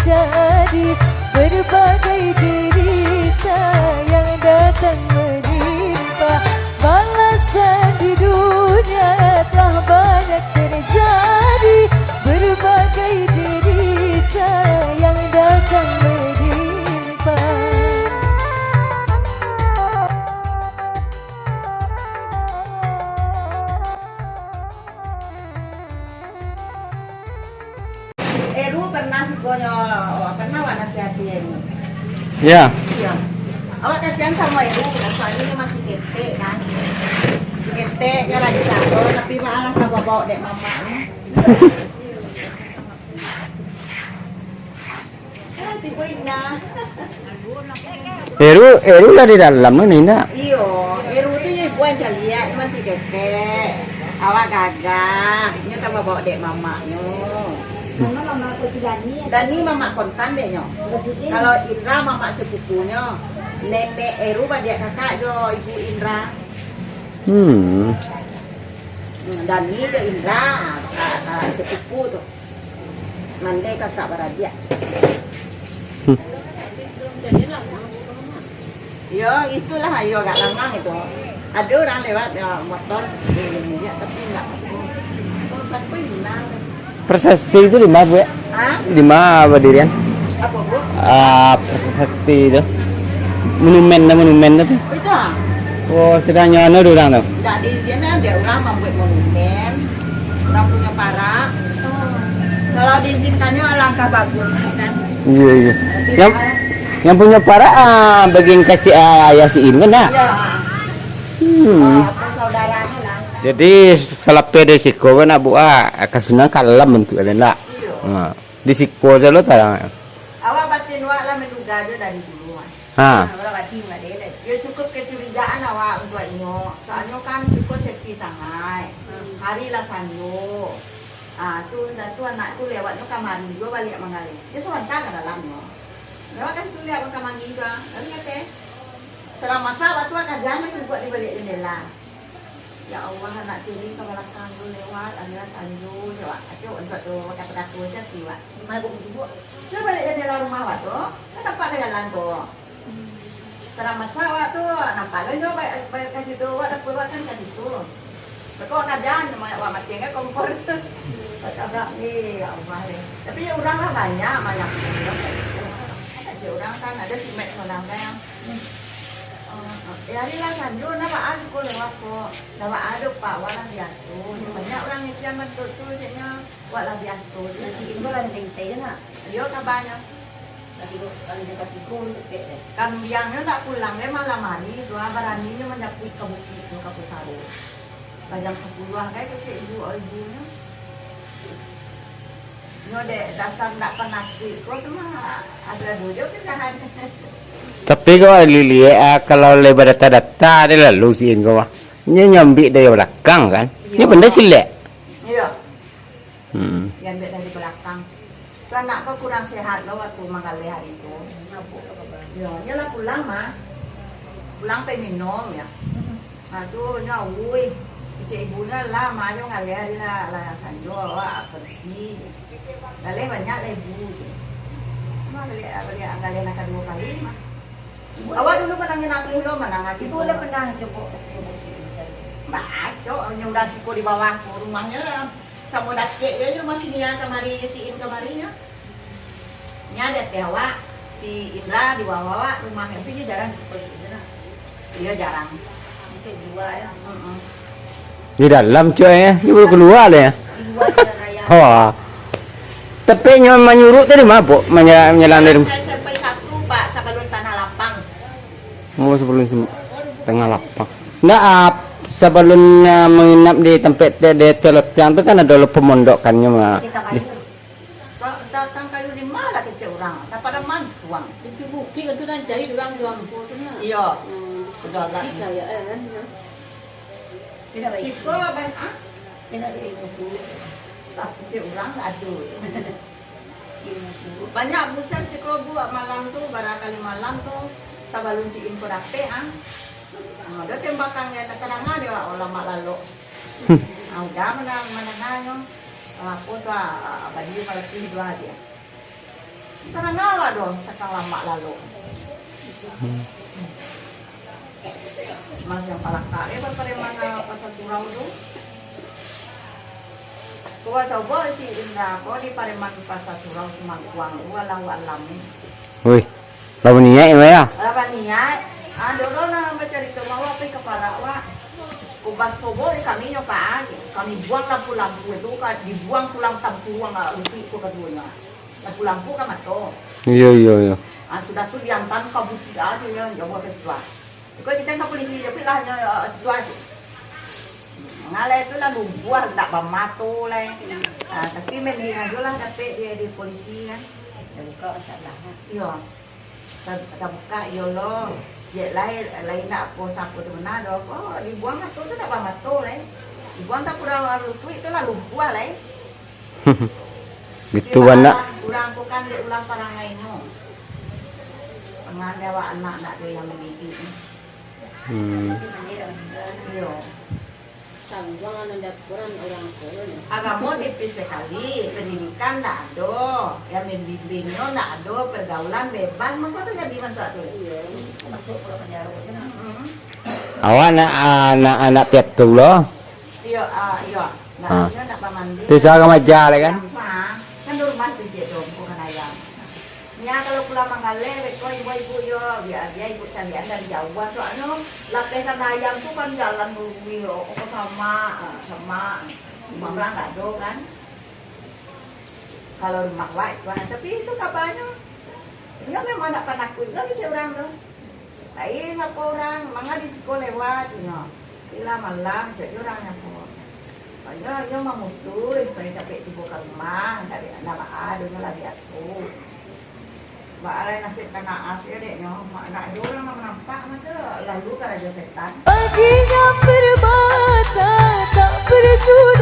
terjadi, berbagai derita yang datang menimpa. Balasan di dunia telah banyak terjadi, berbagai derita yang datang menimpa. Eru pernah sikonya, pernah warna sehati Eru. Ya. Iya. Awak kasihan sama Eru, soalnya dia masih kete kan. Masih kete, dia lagi sakit, tapi malah tak bawa dek mama. Tiba indah. Eru lah di dalam nih nak. Iyo, Eru tu je buat calia, dia masih kete. Awak gagah, dia tak bawa dek mamanya. Mama aku si Dani. Dan ini mama kontan deh nyo. Kalau Indra mama sepupunya, nenek Eru dia kakak jo ibu Indra. Dan ini jo Indra sepupu tuh. Mande kakak beradia. Yo itulah ayo agak lama itu. Ada orang lewat ya, motor ya, tapi enggak apa. Sampai bilang. Prasasti itu di mana bu ya? Hah? Di mana berdirian? Apa bu? Prasasti itu. Monumen itu. Itu ah. Oh, sedangnya ada orang tuh. Tidak di sini ada orang membuat monumen, orang punya parak. Kalau diizinkannya alangkah bagus kan. Iya iya. Yang punya para bagian kasih ayah si In kan nak? Iya. Apa saudaranya lah. Jadi selapnya dari siko kan abu kasunang kalam bentuk ada nak. Di siko aja lo tarang. Awak batin wak lah menduga dia dari dulu. Awak batin lah dia. Dia cukup kecurigaan awak buatnya. Soalnya kan cukup sepi sangat. Hari lah sanyo. Tu anak tu lewatnya kamar juga balik mengalir. Dia sebentar ke dalamnya. Lewat kan tu lewat kamar juga. Lalu kata, selama masa waktu akan jalan tu buat di balik jendela. Ya Allah anak sini ke belakang tu lewat, adalah sanyo. Coba, untuk tu kata-kata tu je tiba. Mana buku-buku. Tu balik jendela rumah awak tu, nampak ke jalan tu. Selama masa awak tu nampak lah baik kat situ, awak dah keluar kan kat situ. Kau akan jalan sama awak mati kan kompor tu. Agak ni, ya Allah ni. Tapi orang lah banyak. Ada orang kan, ada simet orang kan. Hari lah sanju, nama aku lewat ko. Nama ada pak, walau biasa. Banyak orang yang kiamat tu, jadinya walau biasa. Si Ibu lah yang tinggi nak. Yo kabarnya. Tapi kalau dia kaki kau tu Kambiangnya tak pulang, dia malam hari. Dua beraninya menjapui ke bukit itu, ke Pusaru. Jam 10 kayak ke ibu-ibunya. Dek dasar tak pernah kau tu mah ada duduk kan. Tapi kau Lili kalau lebar data dia lalu siin kau. Ini nyambi dari belakang kan? Ini benda silek. Iya. Yang dari belakang. Tu anak kau kurang sehat lo waktu mangkali hari itu. Iya, nyalah pulang mah. Pulang pe minum ya. Tu nyawui. Cik ibunya lah maju ngalir lah sanjo awak bersih. Lalu banyak lebu. Mah ngalir nak dua kali mah. Awak dulu pernah nangis lo mana ngaji. Ibu udah pernah coba. Baca nyudah siku di bawah rumahnya. Sama dakek dia masih dia kemari siin kemarinya. Ini ada tewa si Indra di bawah rumahnya itu dia jarang seperti itu nah. Dia jarang. Cek dua ya. Di dalam cuy ya, ini baru keluar lah ya. Oh. Tapi menyuruh tadi mah bu, menyelan dari. Sampai satu pak, sebelum tanah lapang. Oh sebelum tengah lapang. Nggak sebelum menginap di tempat di telok yang itu kan ada pemondokannya mah. Datang kayu di mana kecil orang, tak pada mantuang. Itu bukit itu dan cari orang jual tu nak. Iya. Sudah lah. Kayak kan. Tidak baik. Sisko ben ah? Tidak baik. Tak kecil orang ada. Banyak busan siko buat malam tu, barangkali malam tu sebelum si info rapi ah. Ada tembakannya terang dia orang mak lalu. Udah mana nanya. Aku tu bagi pasti dua dia. Karena ngalah dong sekarang lama lalu. Mas yang paling kali pada mana pasar surau tu. Kau coba si Indra, kau di Pareman pasar surau cuma kuang walau alam. Wih, lawan niat ya? Apa niat? Dulu na mencari cuma wapi kepala wa. Kubas sobo kami nyoba, kami buang lampu-lampu itu kan dibuang pulang tampuang lupi itu keduanya. Lampu-lampu kan mato. Iya. Sudah tu diantan kabut tidak ada yang jawab kesudah. Kalau kita nggak polisi tapi lah dua aja. Ngalah itu lah buah tak bermato lah. Tapi mendingan dulu lah dapat dia di polisi kan. Buka masalah. Iya. Kita buka ya lo. Ya lain nak apa siapa tu mana dah. Oh dibuang mato tu tak bermato lah. Dibuang tak kurang lalu tu itu lah buah lah. Gitu anak. Kurang bukan dia ulang parangai no. Pengandawa anak nak dia yang mendidik. Iya. Tanggungan anda kurang orang tua. Agama tipis sekali, pendidikan tak ada, yang membimbingnya tak ada, pergaulan bebas, maka tu jadi mantu tu. Iya, masuk ke penjara. Awak anak tiap tu loh. Iya, iya. Nah, dia nak mandi. Tu saya majar lah kan? Kan rumah tu dia dong, bukan ayam. Ya kalau pulang Manggale, kau ibu yo, biar dia ikut carian dari Jawa. Soalnya lapisan ayam tu kan jalan dulu yo, sama rumah nggak ada kan. Kalau rumah white kan, tapi itu kabarnya, dia memang nak penakut lagi seorang tu. Lain apa orang, mangga di sekolah lewat, bila malam jadi orang yang pun. Dia mau mutu, supaya capek tiba ke rumah, dari anak ada lagi asuh. Baalai nasib kena asir dek nyo, nak dua orang menampak mata lalu ke raja setan. Paginya permata tak berjudi.